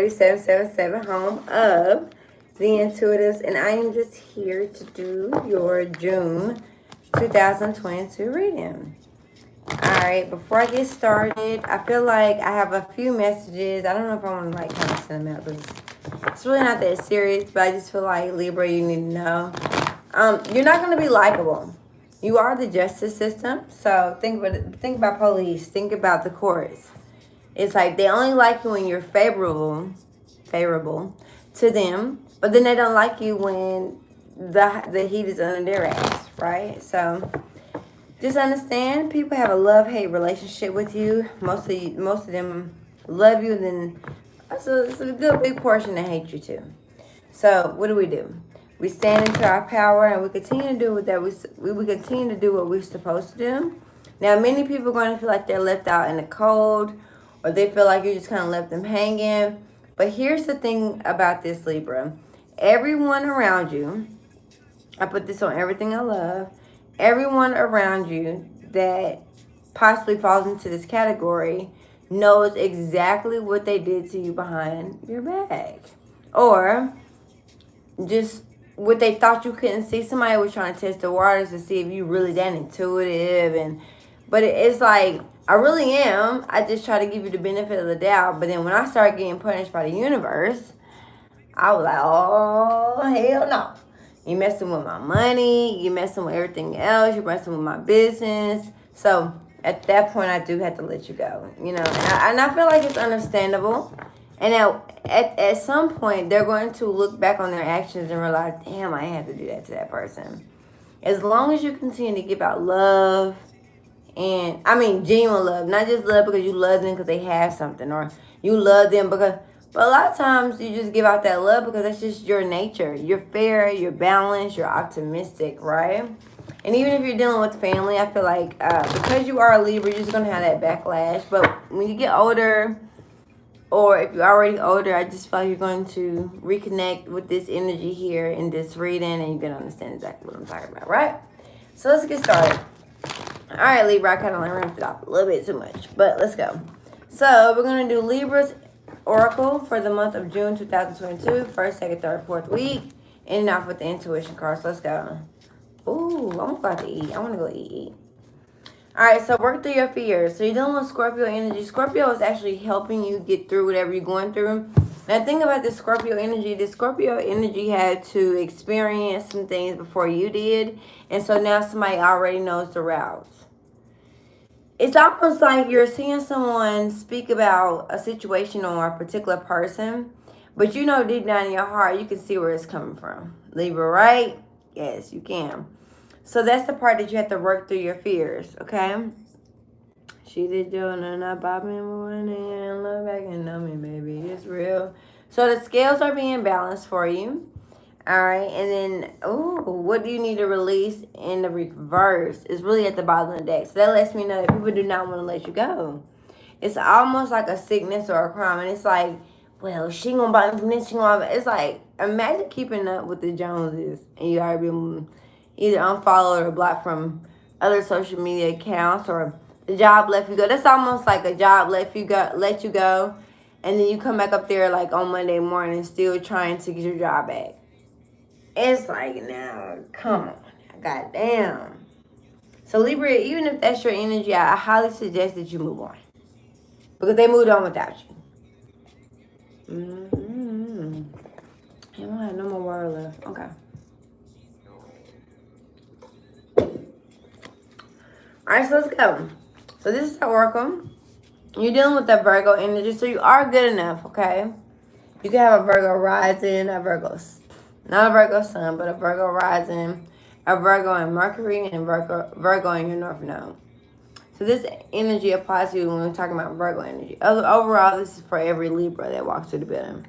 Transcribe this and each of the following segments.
777, home of the Intuitives, and I am just here to do your June 2022 reading. Alright, before I get started, I feel like I have a few messages. I don't know if I want to like kind of send them out because it's really not that serious, but I just feel like Libra, you need to know. You're not going to be likable. You are the justice system, so think about police, think about the courts. It's like they only like you when you're favorable to them, but then they don't like you when the heat is under their ass, right? So just understand, people have a love-hate relationship with you. Most of them love you, and then it's a good big portion that hate you too. So what do? We stand into our power, and we continue to do we continue to do what we're supposed to do. Now, many people are going to feel like they're left out in the cold, or they feel like you just kind of left them hanging. But here's the thing about this, Libra. Everyone around you, I put this on everything I love, everyone around you that possibly falls into this category knows exactly what they did to you behind your back. Or just what they thought you couldn't see. Somebody was trying to test the waters to see if you really that intuitive, but it's like, I really am. I just try to give you the benefit of the doubt. But then when I started getting punished by the universe, I was like, oh, hell no. You messing with my money. You messing with everything else. You're messing with my business. So at that point, I do have to let you go. You know, and I feel like it's understandable. And at some point, they're going to look back on their actions and realize, damn, I had to do that to that person. As long as you continue to give out love, and I mean genuine love, not just love because you love them because they have something, or you love them because, but a lot of times you just give out that love because that's just your nature. You're fair, you're balanced, you're optimistic, right? And even if you're dealing with family, I feel like because you are a Libra, you're just going to have that backlash. But when you get older, or if you're already older, I just feel like you're going to reconnect with this energy here in this reading, and you're going to understand exactly what I'm talking about, right? So let's get started. All right, Libra, I kind of ramped it off a little bit too much, but let's go. So we're going to do Libra's Oracle for the month of June 2022, first, second, third, fourth week, ending off with the intuition cards. Let's go. Ooh, I'm going to go out to eat. I want to go eat. All right, so work through your fears. So you're dealing with Scorpio energy. Scorpio is actually helping you get through whatever you're going through. Now, think about this Scorpio energy had to experience some things before you did. And so now somebody already knows the routes. It's almost like you're seeing someone speak about a situation or a particular person, but you know deep down in your heart, you can see where it's coming from. Libra, right? Yes, you can. So that's the part that you have to work through your fears, okay? She did you and I pop me morning and look back and know me, baby. It's real. So the scales are being balanced for you. All right, and then, what do you need to release in the reverse? Is really at the bottom of the deck. So that lets me know that people do not want to let you go. It's almost like a sickness or a crime. And it's like, well, she gonna buy me from this, she gonna buy me. It's like, imagine keeping up with the Joneses and you already been either unfollowed or blocked from other social media accounts, or the job let you go. That's almost like a job let you go, and then you come back up there like on Monday morning still trying to get your job back. It's like, now, come on. Goddamn. So, Libra, even if that's your energy, I highly suggest that you move on. Because they moved on without you. I don't have no more water left. Okay. Alright, so let's go. So, this is the Oracle. You're dealing with that Virgo energy, so you are good enough, okay? You can have a Virgo rising, not a Virgo sun, but a Virgo rising, a Virgo in Mercury, and Virgo in your North Node. So this energy applies to you when we're talking about Virgo energy. Overall, this is for every Libra that walks through the building.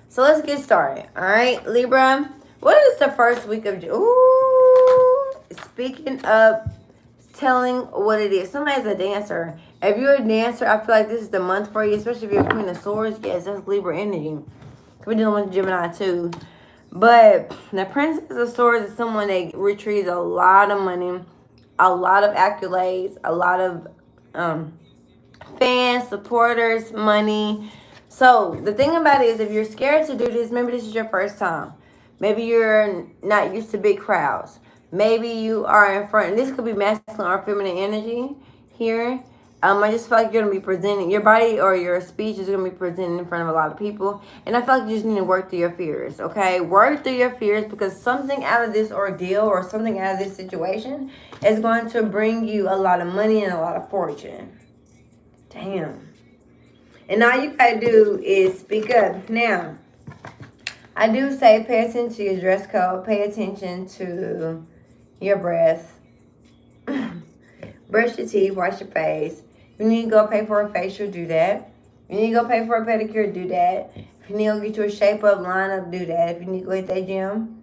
So let's get started. All right, Libra. What is the first week of June? Ooh, speaking of telling what it is. Somebody's a dancer. If you're a dancer, I feel like this is the month for you, especially if you're Queen of Swords. Yes, that's Libra energy. We're dealing with Gemini too. But the Princess of Swords is someone that retrieves a lot of money, a lot of accolades, a lot of fans, supporters, money. So the thing about it is, if you're scared to do this, maybe this is your first time. Maybe you're not used to big crowds. Maybe you are in front. And this could be masculine or feminine energy here. I just feel like you're going to be presenting, your body or your speech is going to be presented in front of a lot of people. And I feel like you just need to work through your fears, okay? Work through your fears, because something out of this ordeal or something out of this situation is going to bring you a lot of money and a lot of fortune. Damn. And all you got to do is speak up. Now, I do say pay attention to your dress code. Pay attention to your breath. Brush your teeth. Wash your face. If you need to go pay for a facial, do that. If you need to go pay for a pedicure, do that. If you need to go get you a shape up, line up, do that. If you need to go hit that gym.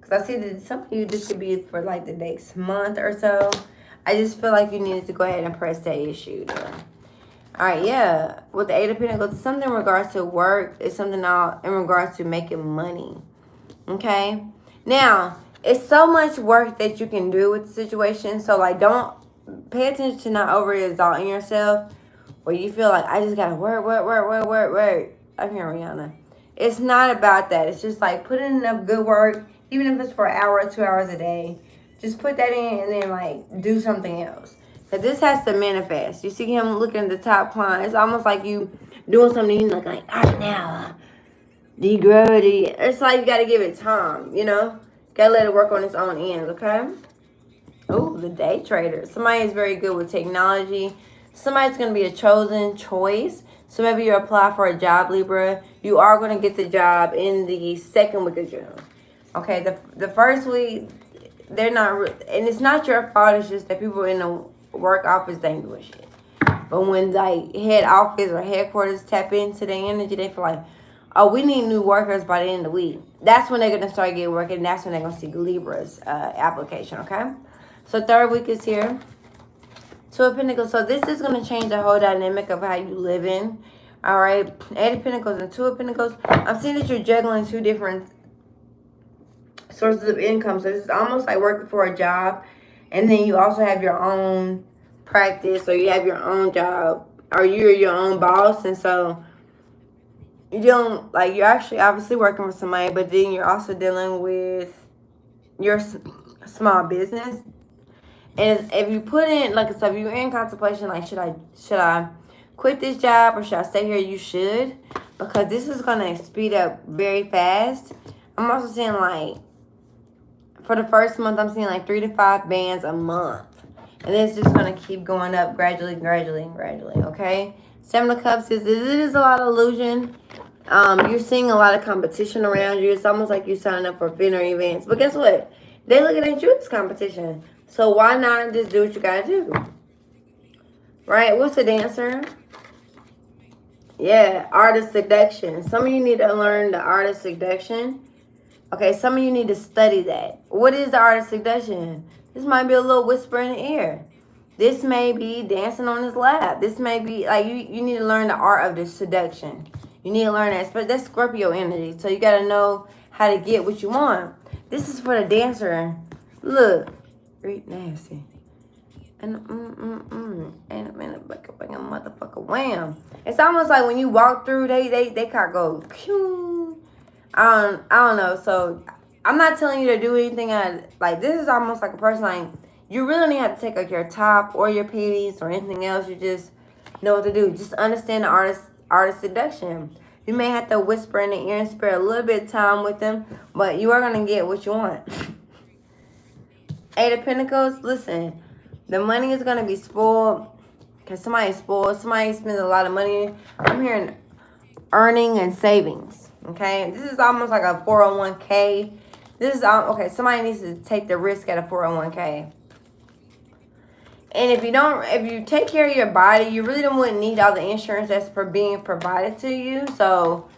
Because I see that some of you, this could be for like the next month or so. I just feel like you needed to go ahead and press that issue there. All right, yeah. With the Eight of Pentacles, it's something in regards to work. It's something in regards to making money. Okay? Now, it's so much work that you can do with the situation. So, like, don't pay attention to not overexalting yourself. Where you feel like, I just got to work. I'm here, Rihanna. It's not about that. It's just like, put in enough good work. Even if it's for an hour or 2 hours a day. Just put that in and then, like, do something else. But this has to manifest. You see him looking at the top line. It's almost like you doing something. You look like, all right, now, degrowth. It's like you got to give it time, you know? Got to let it work on its own ends, okay? Oh, the day trader. Somebody is very good with technology. Somebody's going to be a chosen choice. So maybe you apply for a job, Libra. You are going to get the job in the second week of June. Okay, the first week, they're not, and it's not your fault. It's just that people in the work office, they ain't doing shit. But when like head office or headquarters tap into their energy, they feel like, oh, we need new workers by the end of the week. That's when they're going to start getting working. And that's when they're going to see Libra's application, okay? So third week is here. Two of Pentacles. So this is going to change the whole dynamic of how you live in. All right. Eight of Pentacles and Two of Pentacles. I'm seeing that you're juggling two different sources of income. So this is almost like working for a job. And then you also have your own practice, or you have your own job, or you're your own boss. And so you don't, like, you're actually obviously working for somebody, but then you're also dealing with your small business. And if you put in, like, so if you're in contemplation, like, should I quit this job or should I stay here? You should, because this is going to speed up very fast. I'm also seeing, like, for the first month, I'm seeing like 3 to 5 bands a month. And it's just going to keep going up gradually, okay? Seven of Cups it is a lot of illusion. You're seeing a lot of competition around you. It's almost like you're signing up for dinner events. But guess what? They're looking at you as competition. So why not just do what you got to do? Right? What's the dancer? Yeah, art of seduction. Some of you need to learn the art of seduction. Okay, some of you need to study that. What is the art of seduction? This might be a little whisper in the ear. This may be dancing on his lap. This may be, like, you need to learn the art of the seduction. You need to learn that. But that's Scorpio energy. So you got to know how to get what you want. This is for the dancer. Look. Read nasty. And and a minute, motherfucker, wham. It's almost like when you walk through, they kind of go, pew. I don't know. So I'm not telling you to do anything. Like, this is almost like a person, like, you really don't have to take like your top or your panties or anything else. You just know what to do. Just understand the art of seduction. You may have to whisper in the ear and spare a little bit of time with them, but you are going to get what you want. Eight of Pentacles, listen, the money is going to be spoiled because somebody's spoiled. Somebody spends a lot of money. I'm hearing earning and savings, okay? This is almost like a 401k. This is, okay, somebody needs to take the risk at a 401k. And if you take care of your body, you really wouldn't need all the insurance that's being provided to you. So,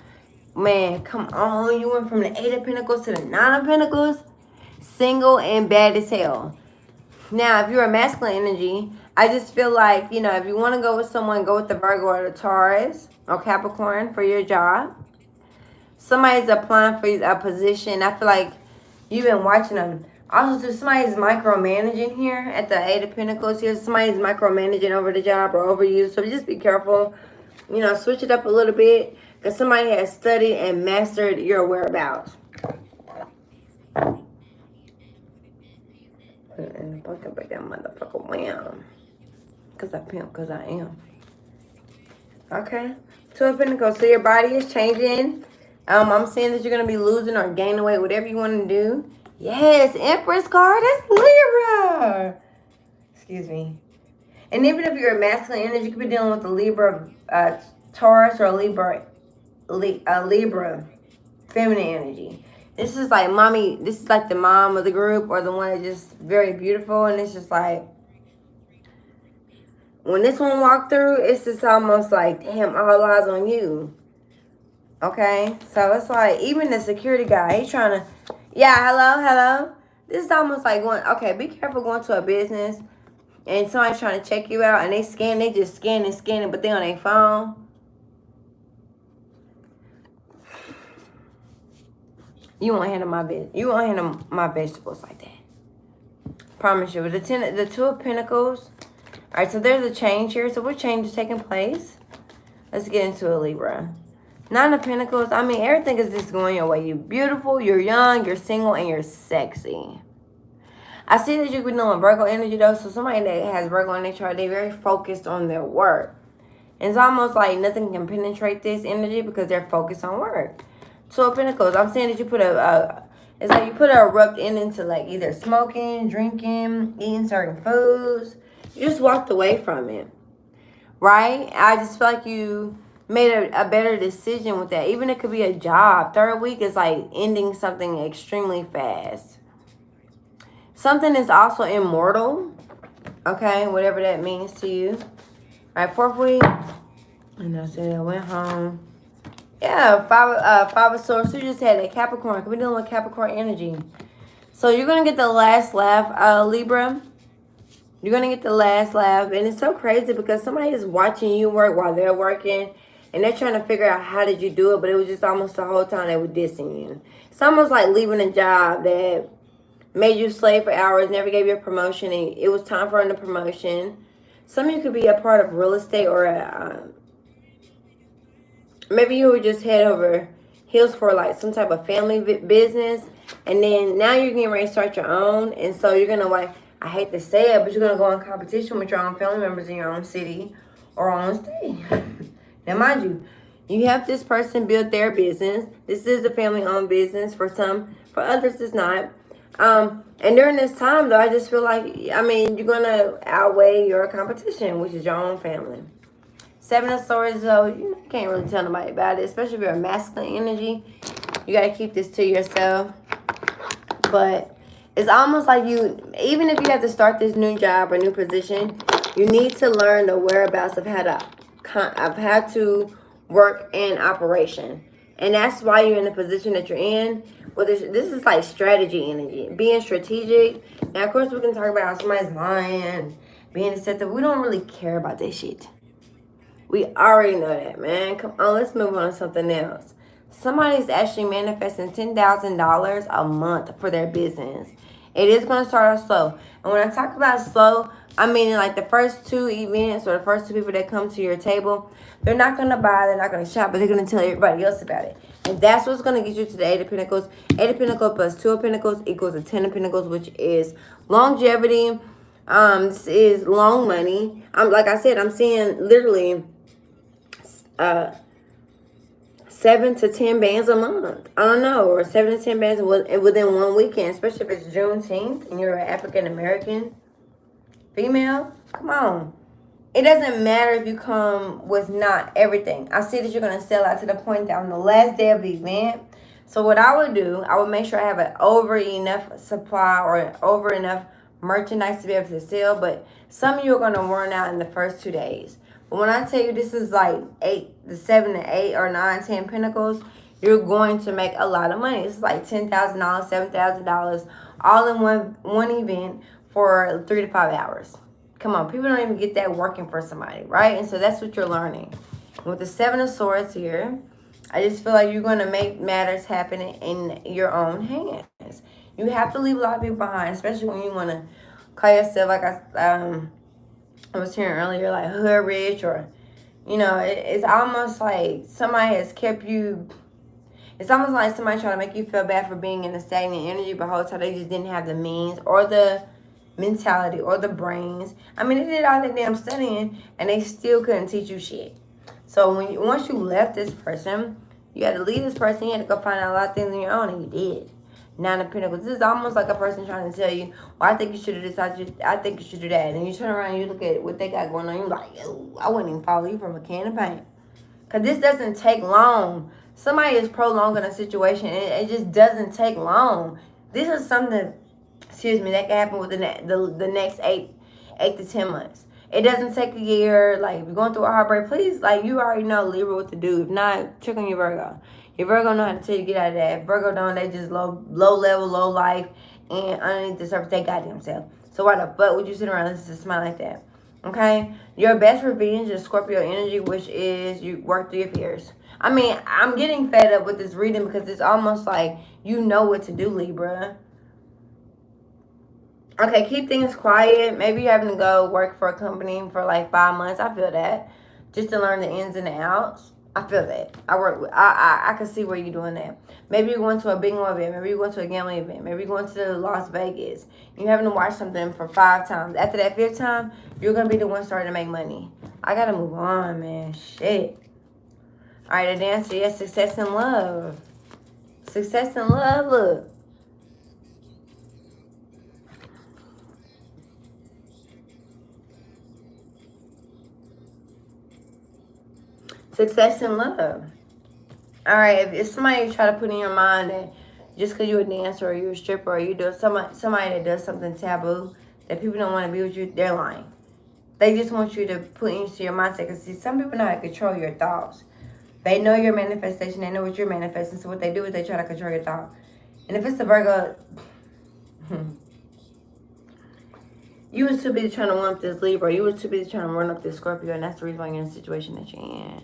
man, come on. You went from the Eight of Pentacles to the Nine of Pentacles. Single and bad as hell. Now, if you're a masculine energy, I just feel like, you know, if you want to go with someone, go with the Virgo or the Taurus or Capricorn for your job. Somebody's applying for a position. I feel like you've been watching them. Also, somebody's micromanaging here at the Eight of Pentacles here. Somebody's micromanaging over the job or over you. So just be careful you know, switch it up a little bit because somebody has studied and mastered your whereabouts. And if I can break that motherfucker wham. Because I pimp, because I am. Okay. Two of Pentacles. So your body is changing. I'm saying that you're going to be losing or gaining weight, whatever you want to do. Yes, Empress card. That's Libra. Excuse me. And even if you're a masculine energy, you could be dealing with a Libra, Taurus, or a Libra feminine energy. This is like mommy. This is like the mom of the group or the one that's just very beautiful. And it's just like, when this one walked through, it's just almost like, damn, all eyes on you. Okay? So it's like, even the security guy, he's trying to, yeah, hello. This is almost like going, okay, be careful going to a business and somebody's trying to check you out and they just scan, but they on their phone. You won't handle my vegetables like that. Promise you. With the Two of Pentacles. All right, so there's a change here. So what change is taking place? Let's get into a Libra. Nine of Pentacles. I mean, everything is just going your way. You're beautiful, you're young, you're single, and you're sexy. I see that you could be doing Virgo energy, though. So somebody that has Virgo in their chart, they're very focused on their work. And it's almost like nothing can penetrate this energy because they're focused on work. Two of Pentacles. I'm saying that you put it's like you put an abrupt end into like either smoking, drinking, eating certain foods. You just walked away from it, right? I just feel like you made a better decision with that. Even it could be a job. Third week is like ending something extremely fast. Something is also immortal, okay? Whatever that means to you. All right, fourth week. And I said I went home. Yeah, five of Swords. You just had a Capricorn. We're dealing with Capricorn energy. So you're going to get the last laugh, Libra. You're going to get the last laugh. And it's so crazy because somebody is watching you work while they're working. And they're trying to figure out how did you do it. But it was just almost the whole time they were dissing you. It's almost like leaving a job that made you slave for hours, never gave you a promotion. And it was time for a promotion. Some of you could be a part of real estate or maybe you would just head over heels for like some type of family business. And then now you're getting ready to start your own. And so you're going to like, I hate to say it, but you're going to go in competition with your own family members in your own city or own state. Now, mind you, you have this person build their business. This is a family-owned business for some. For others, it's not. And during this time, though, I just feel like, I mean, you're going to outweigh your competition, which is your own family. Seven of Swords, though, you can't really tell nobody about it, especially if you're a masculine energy. You got to keep this to yourself. But it's almost like you, even if you have to start this new job or new position, you need to learn the whereabouts of how to work in operation. And that's why you're in the position that you're in. Well, this is like strategy energy, being strategic. Now, of course, we can talk about how somebody's lying, being deceptive. We don't really care about this shit. We already know that, man. Come on, let's move on to something else. Somebody's actually manifesting $10,000 a month for their business. It is going to start off slow. And when I talk about slow, I mean like the first two events or the first two people that come to your table, they're not going to buy, they're not going to shop, but they're going to tell everybody else about it. And that's what's going to get you to the Eight of Pentacles. Eight of Pentacles plus Two of Pentacles equals a Ten of Pentacles, which is longevity. This is long money. Like I said, I'm seeing literally 7 to 10 bands a month. I don't know, or 7 to 10 bands within one weekend, especially if it's Juneteenth and you're an African American female. Come on. It doesn't matter if you come with not everything. I see that you're going to sell out to the point that on the last day of the event. So what I would do, I would make sure I have an over enough supply or over enough merchandise to be able to sell. But some of you are going to run out in the first 2 days. But when I tell you this is like 7 to 8 or 9, 10 pentacles, you're going to make a lot of money. It's like $10,000, $7,000 all in one event for 3 to 5 hours. Come on, people don't even get that working for somebody, right? And so that's what you're learning. With the Seven of Swords here, I just feel like you're going to make matters happen in your own hands. You have to leave a lot of people behind, especially when you want to call yourself, like I was hearing earlier, like hood rich or, You know, it's almost like somebody has kept you. It's almost like somebody trying to make you feel bad for being in a stagnant energy, but whole time they just didn't have the means or the mentality or the brains. I mean, they did all that damn studying and they still couldn't teach you shit. So once you left this person, you had to leave this person. You had to go find out a lot of things on your own, and you did. Nine of Pentacles. This is almost like a person trying to tell you, well, I think you should do this. I think you should do that. And you turn around and you look at what they got going on. You're like, yo, I wouldn't even follow you from a can of paint. Because this doesn't take long. Somebody is prolonging a situation, and it just doesn't take long. This is something, excuse me, that can happen within the next 8 to 10 months. It doesn't take a year. Like, if you're going through a heartbreak, please, like, you already know, Libra, what to do. If not, check on your Virgo. Your Virgo know how to tell you to get out of that. If Virgo don't, they just low level, low life, and underneath the surface, they got themselves. So why the fuck would you sit around and listen to smile like that? Okay? Your best revenge is Scorpio energy, which is you work through your fears. I mean, I'm getting fed up with this reading because it's almost like you know what to do, Libra. Okay, keep things quiet. Maybe you're having to go work for a company for like 5 months. I feel that. Just to learn the ins and the outs. I feel that. I can see where you're doing that. Maybe you're going to a bingo event. Maybe you're going to a gambling event. Maybe you're going to Las Vegas. You're having to watch something for 5 times. After that 5th time, you're going to be the one starting to make money. I got to move on, man. Shit. All right, the answer is success and love. Success and love, look. Success and love. All right, if somebody try to put in your mind that just because you're a dancer or you're a stripper or you do somebody that does something taboo, that people don't want to be with you, they're lying. They just want you to put into your mindset. Because see, some people know how to control your thoughts. They know your manifestation. They know what you're manifesting. So what they do is they try to control your thought. And if it's a Virgo, you was too busy trying to run up this Libra. You was too busy trying to run up this Scorpio. And that's the reason why you're in the situation that you're in.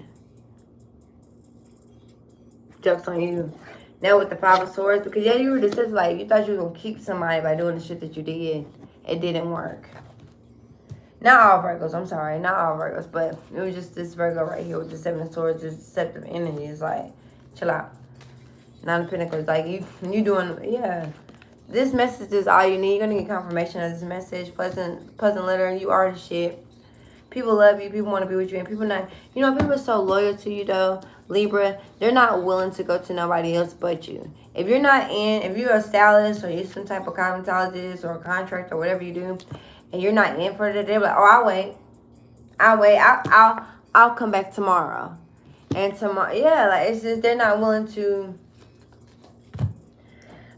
Joke's on you. Now with the 5 of Swords, because yeah, you were just like, you thought you were going to keep somebody by doing the shit that you did. It didn't work. Not all Virgos, I'm sorry. Not all Virgos, but it was just this Virgo right here with the 7 of Swords, this deceptive energy. It's like, chill out. 9 of Pentacles, like, you doing, yeah. This message is all you need. You're going to get confirmation of this message. Pleasant letter, you are the shit. People love you. People want to be with you. And people not, you know, people are so loyal to you, though. Libra, they're not willing to go to nobody else but you. If you're not in, if you're a stylist or you're some type of cosmetologist or a contractor or whatever you do, and you're not in for it, they're like, oh, I'll wait. I'll come back tomorrow. And tomorrow, yeah, like, it's just, they're not willing to.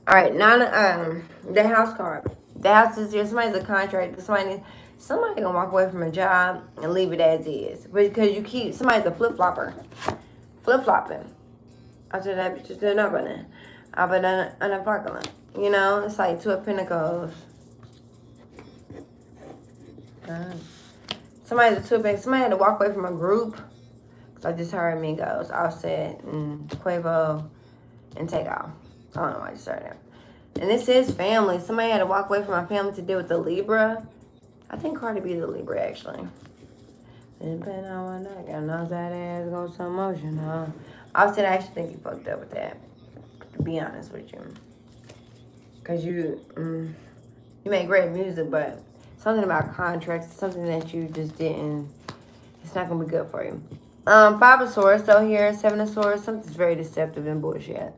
All right, the house card. The house is here. Somebody's a contractor. Somebody gonna walk away from a job and leave it as is. Because somebody's a flip-flopper. Flip-flopping. After that, bitch, they're not running. I've been on a parking lot. You know, it's like 2 of Pentacles. Somebody's a 2 of Pentacles. Somebody had to walk away from a group. Because I just heard Migos, Offset, and Quavo, and Takeoff. I don't know why I just started that. And this is family. Somebody had to walk away from my family to deal with the Libra. I think Cardi B is a Libra, actually. Depending on what I got, knows that ass goes some motion, huh? Offset, I actually think you fucked up with that. To be honest with you. Because you make great music, but something about contracts, something that you just didn't, it's not going to be good for you. 5 of Swords, though, here. 7 of Swords, something's very deceptive and bullshit.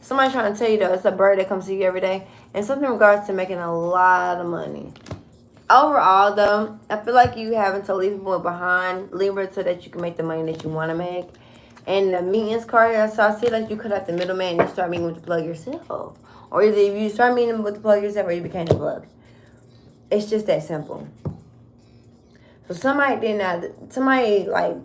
Somebody trying to tell you, though, it's a bird that comes to you every day. And something in regards to making a lot of money. Overall, though, I feel like you having to leave people behind, Libra, so that you can make the money that you want to make. And the meetings card here, so I see like you cut out the middleman and you start meeting with the plug yourself. Or either you start meeting with the plug yourself or you became the plug. It's just that simple. So somebody like,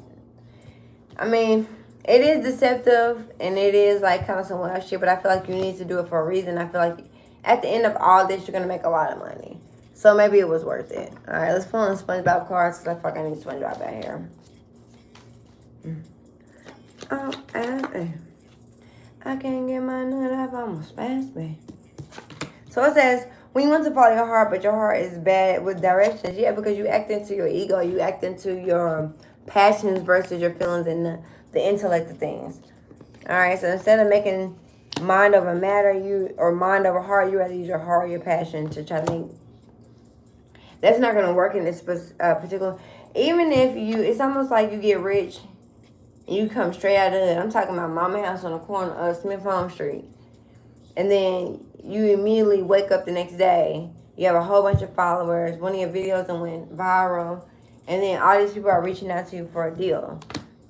I mean, it is deceptive and it is like kind of some wild shit, but I feel like you need to do it for a reason. I feel like at the end of all this, you're going to make a lot of money. So maybe it was worth it. All right, let's pull in SpongeBob cards because I feel like I need SpongeBob out here. Oh, I can't get my nut up. I'm a spasm. So it says, when you want to follow your heart, but your heart is bad with directions. Yeah, because you act into your ego. You act into your passions versus your feelings and the intellect of things. All right, so instead of making mind over matter, or mind over heart, you rather use your heart or your passion to try to make. That's not going to work in this particular. Even if it's almost like you get rich, you come straight out of it. I'm talking about Mama House on the corner of Smith Home Street, and then you immediately wake up the next day. You have a whole bunch of followers. One of your videos that went viral, and then all these people are reaching out to you for a deal.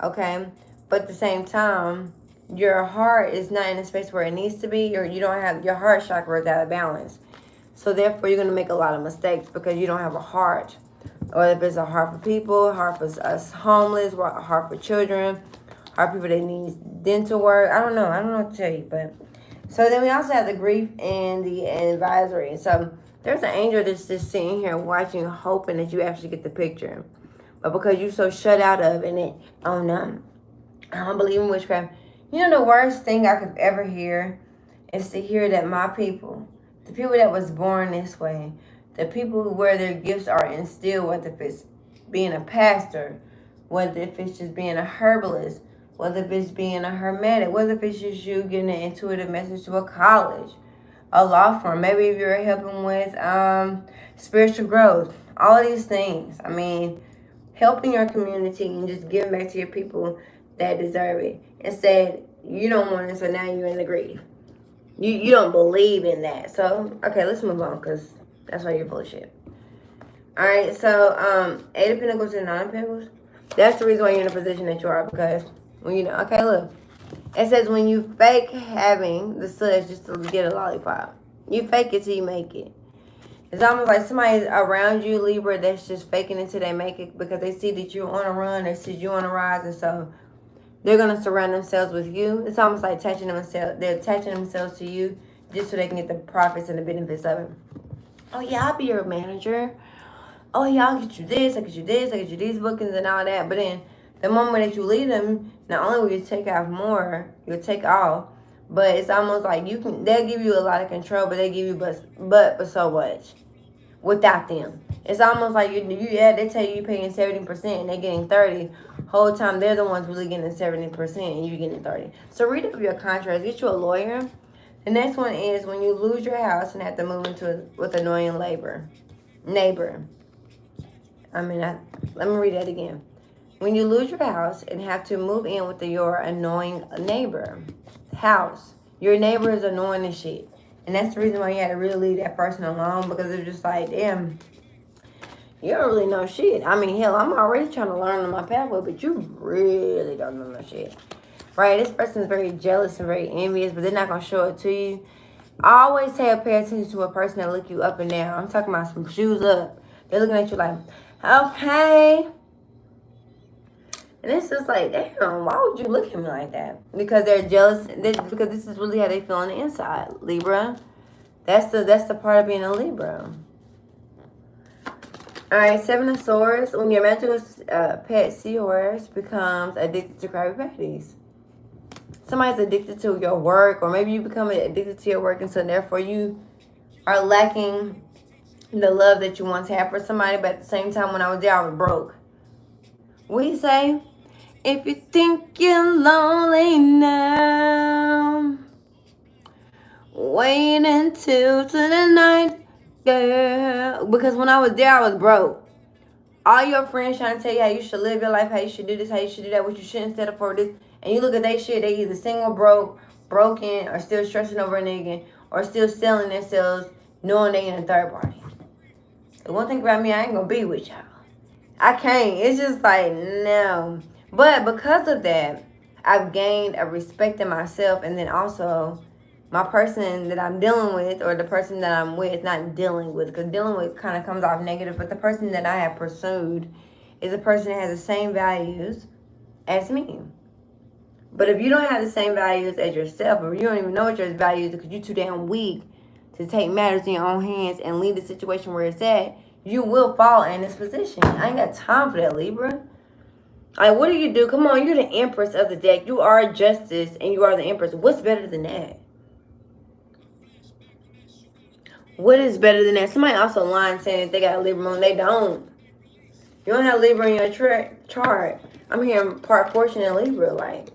Okay, but at the same time, your heart is not in a space where it needs to be, or you don't have your heart chakra is out of balance. So therefore, you're going to make a lot of mistakes because you don't have a heart. Or if it's a heart for people, a heart for us homeless, a heart for children, heart for people that need dental work. I don't know what to tell you. But so then we also have the grief and the advisory. So there's an angel that's just sitting here watching, hoping that you actually get the picture. But because you're so shut out of it, oh no, I don't believe in witchcraft. You know, the worst thing I could ever hear is to hear that my people, the people that was born this way, the people where their gifts are instilled, whether if it's being a pastor, whether if it's just being a herbalist, whether if it's being a hermetic, whether if it's just you getting an intuitive message to a college, a law firm, maybe if you're helping with spiritual growth, all of these things. I mean, helping your community and just giving back to your people that deserve it. Instead, you don't want it, so now you're in the grief. You don't believe in that. So, okay, let's move on, because that's why you're full of shit. Alright, so, 8 of Pentacles and 9 of Pentacles. That's the reason why you're in the position that you are, because when you know, okay, look. It says when you fake having the suds just to get a lollipop. You fake it till you make it. It's almost like somebody around you, Libra, that's just faking it till they make it because they see that you're on a run, they see you're on a rise, and so they're going to surround themselves with you. It's almost like they're attaching themselves to you just so they can get the profits and the benefits of it. Oh, yeah, I'll be your manager. Oh, yeah, I'll get you this, I'll get you this, I'll get you these bookings and all that. But then the moment that you leave them, not only will you take off more, you'll take off, but it's almost like they'll give you a lot of control, but they give you but so much without them. It's almost like they tell you you're paying 70% and they're getting 30%. Whole time they're the ones really getting 70% and you're getting 30%. So read up your contracts, get you a lawyer. The next one is when you lose your house and have to move into with annoying neighbor. Let me read that again. When you lose your house and have to move in with your annoying neighbor. House. Your neighbor is annoying as shit. And that's the reason why you had to really leave that person alone, because they're just like, damn, you don't really know shit. I mean, hell, I'm already trying to learn on my pathway, but you really don't know no shit. Right? This person is very jealous and very envious, but they're not going to show it to you. I always say pay attention to a person that look you up and down. I'm talking about some shoes up. They're looking at you like, okay. And it's just like, damn, why would you look at me like that? Because they're jealous. Because this is really how they feel on the inside, Libra. That's the part of being a Libra. All right, 7 of Swords. When your magical pet seahorse becomes addicted to Krabby Patties. Somebody's addicted to your work, or maybe you become addicted to your work, and so therefore you are lacking the love that you once had for somebody. But at the same time, when I was there, I was broke. What do you say? If you think you're lonely now, wait until the night, girl. Because when I was there, I was broke. All your friends trying to tell you how you should live your life, how you should do this, how you should do that, what you shouldn't settle for this. And you look at they shit, they either single, broken, or still stressing over a nigga, or still selling themselves, knowing they in a third party. The one thing about me, I ain't gonna be with y'all. I can't. It's just like, no. But because of that, I've gained a respect in myself, and then also my person that I'm dealing with, or the person that I'm with, not dealing with, because dealing with kind of comes off negative, but the person that I have pursued is a person that has the same values as me. But if you don't have the same values as yourself, or you don't even know what your values are because you're too damn weak to take matters in your own hands and leave the situation where it's at, you will fall in this position. I ain't got time for that, Libra. Like, what do you do? Come on, you're the Empress of the deck. You are Justice, and you are the Empress. What's better than that? What is better than that? Somebody also lying saying that they got a Libra moon. They don't. You don't have Libra in your chart. chart, I'm hearing part fortune and Libra, like.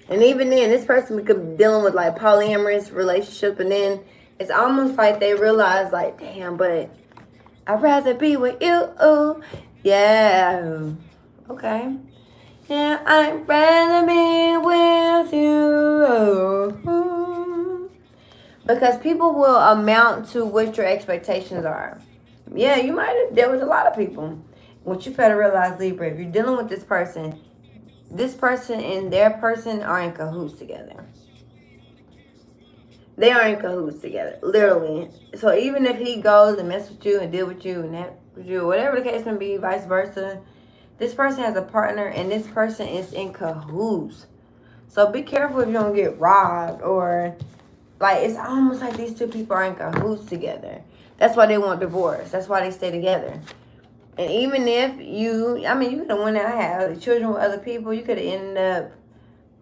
And even then, this person could be dealing with like polyamorous relationship, and then it's almost like they realize, like, damn, but I'd rather be with you. Oh, yeah. Okay. Yeah, I'd rather be with you. Because people will amount to what your expectations are. Yeah, you might have dealt with a lot of people. What you better realize, Libra, if you're dealing with this person and their person are in cahoots together. They are in cahoots together, literally. So even if he goes and mess with you and deal with you and that with you, whatever the case may be, vice versa, this person has a partner and this person is in cahoots. So be careful if you don't get robbed, or like, it's almost like these two people are in cahoots together. That's why they want divorce. That's why they stay together. And even if you could have went out and had children with other people. You could have ended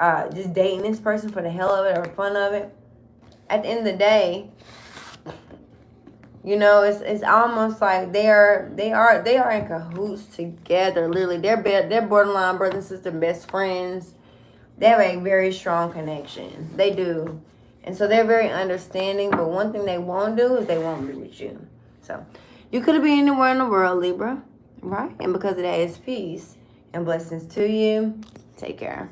up just dating this person for the hell of it or fun of it. At the end of the day, it's almost like they are in cahoots together. Literally, they're borderline brother and sister, best friends. They have a very strong connection. They do. And so they're very understanding, but one thing they won't do is they won't be with you. So you could have been anywhere in the world, Libra, right? And because of that, it's peace and blessings to you. Take care.